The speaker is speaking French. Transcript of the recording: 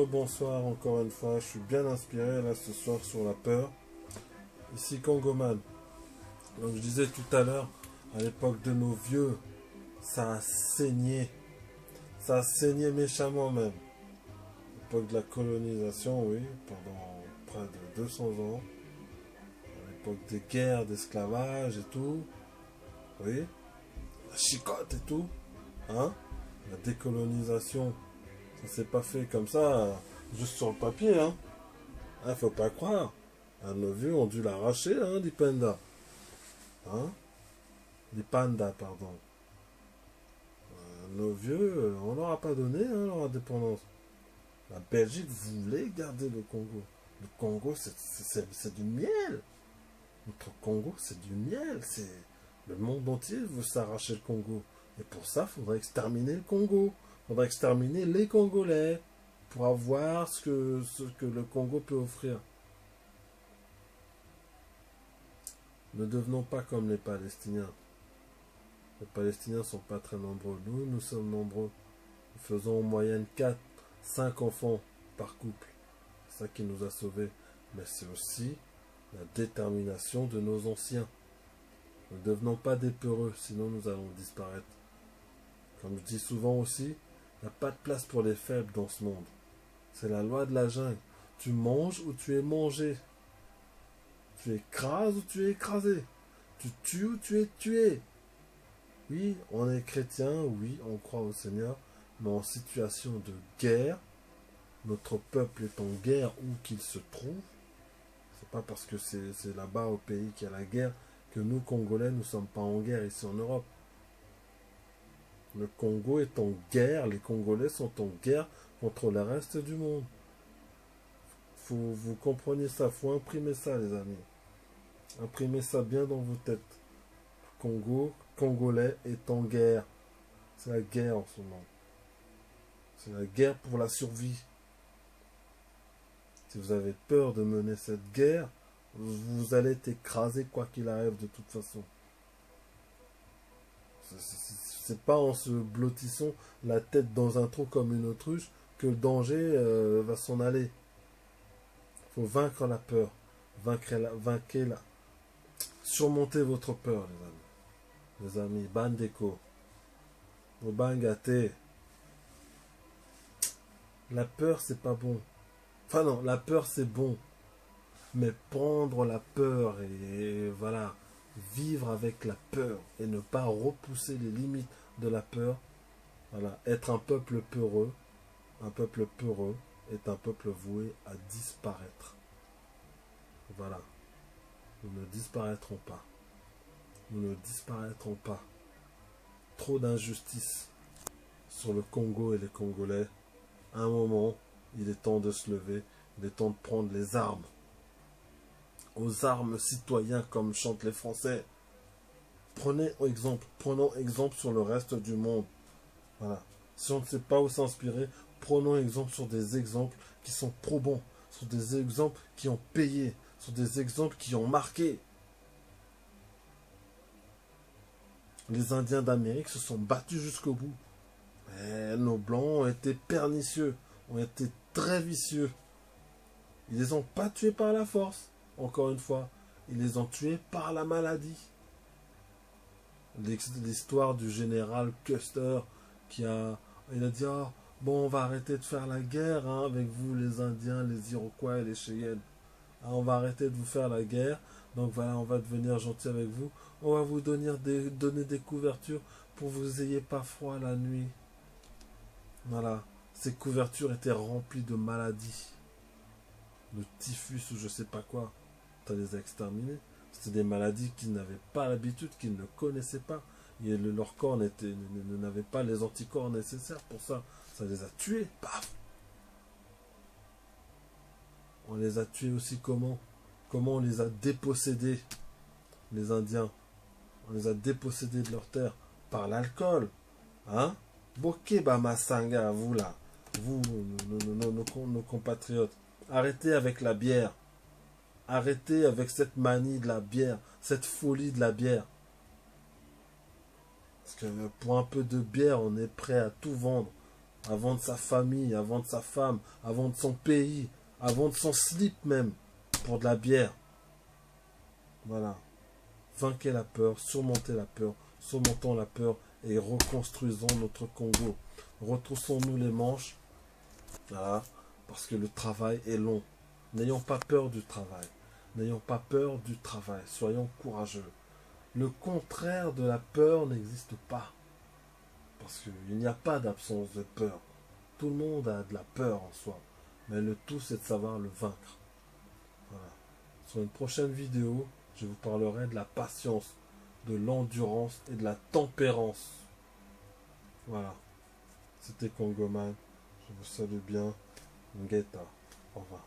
Rebonsoir encore une fois, je suis bien inspiré là ce soir sur la peur. Ici Congoman. Donc je disais tout à l'heure, à l'époque de nos vieux, ça a saigné. Ça a saigné méchamment même. À l'époque de la colonisation, oui, pendant près de 200 ans. À l'époque des guerres, d'esclavage et tout. Oui, la chicotte et tout. Hein? La décolonisation, ça s'est pas fait comme ça, juste sur le papier, hein. Ah, faut pas croire. Ah, nos vieux ont dû l'arracher, hein, les pandas. Hein? Les pandas, pardon. Nos vieux, on leur a pas donné, hein, leur indépendance. La Belgique voulait garder le Congo. Le Congo, c'est du miel. Notre Congo, c'est du miel. Le monde entier veut s'arracher le Congo. Et pour ça, il faudrait exterminer le Congo. Il faudrait exterminer les Congolais pour avoir ce que le Congo peut offrir. Ne devenons pas comme les Palestiniens. Les Palestiniens ne sont pas très nombreux. Nous sommes nombreux. Nous faisons en moyenne 4, 5 enfants par couple. C'est ça qui nous a sauvés. Mais c'est aussi la détermination de nos anciens. Ne devenons pas des peureux, sinon nous allons disparaître. Comme je dis souvent aussi, il n'y a pas de place pour les faibles dans ce monde. C'est la loi de la jungle. Tu manges ou tu es mangé. Tu écrases ou tu es écrasé. Tu tues ou tu es tué. Oui, on est chrétien, oui, on croit au Seigneur, mais en situation de guerre, notre peuple est en guerre où qu'il se trouve. C'est pas parce que c'est là-bas au pays qu'il y a la guerre que nous, Congolais, nous ne sommes pas en guerre ici en Europe. Le Congo est en guerre, les Congolais sont en guerre contre le reste du monde. Vous comprenez ça, il faut imprimer ça, les amis. Imprimez ça bien dans vos têtes. Le Congo, Congolais est en guerre. C'est la guerre en ce moment. C'est la guerre pour la survie. Si vous avez peur de mener cette guerre, vous allez être écrasé quoi qu'il arrive de toute façon. C'est pas en se blottissant la tête dans un trou comme une autruche que le danger va s'en aller. Il faut vaincre la peur. Vaincre la. Surmontez votre peur, les amis. Bandeko. Bangate. La peur, c'est pas bon. Enfin non, la peur, c'est bon. Mais prendre la peur et voilà, vivre avec la peur et ne pas repousser les limites de la peur, voilà, être un peuple peureux est un peuple voué à disparaître. Voilà, nous ne disparaîtrons pas. Nous ne disparaîtrons pas. Trop d'injustice sur le Congo et les Congolais. À un moment, il est temps de se lever, il est temps de prendre les armes. Aux armes citoyens comme chantent les Français. Prenons exemple sur le reste du monde. Voilà. Si on ne sait pas où s'inspirer, prenons exemple sur des exemples qui sont probants, sur des exemples qui ont payé, sur des exemples qui ont marqué. Les Indiens d'Amérique se sont battus jusqu'au bout. Et nos Blancs ont été pernicieux, ont été très vicieux. Ils les ont pas tués par la force. Encore une fois, ils les ont tués par la maladie. L'histoire du général Custer il a dit bon, on va arrêter de faire la guerre avec vous les Indiens, les Iroquois et les Cheyennes. On va arrêter de vous faire la guerre. Donc voilà, on va devenir gentil avec vous. On va vous donner des couvertures pour que vous n'ayez pas froid la nuit. Voilà. Ces couvertures étaient remplies de maladies. De typhus ou je sais pas quoi. Ça les a exterminés. C'était des maladies qu'ils n'avaient pas l'habitude, qu'ils ne connaissaient pas. Et leur corps n'avait pas les anticorps nécessaires pour ça. Ça les a tués. Paf! On les a tués aussi comment? Comment on les a dépossédés, les Indiens? On les a dépossédés de leur terre par l'alcool. Hein? Bokeh Bamasanga, vous là. Vous, nos compatriotes. Arrêtez avec la bière. Arrêtez avec cette manie de la bière, cette folie de la bière. Parce que pour un peu de bière, on est prêt à tout vendre. avant de sa famille, avant de sa femme, avant de son pays, avant de son slip même, pour de la bière. Voilà. Vainquez la peur, surmontez la peur, surmontons la peur et reconstruisons notre Congo. Retroussons-nous les manches, voilà, parce que le travail est long. N'ayons pas peur du travail. N'ayons pas peur du travail. Soyons courageux. Le contraire de la peur n'existe pas. Parce qu'il n'y a pas d'absence de peur. Tout le monde a de la peur en soi. Mais le tout, c'est de savoir le vaincre. Voilà. Sur une prochaine vidéo, je vous parlerai de la patience, de l'endurance et de la tempérance. Voilà. C'était Congoman. Je vous salue bien. Ngeta. Au revoir.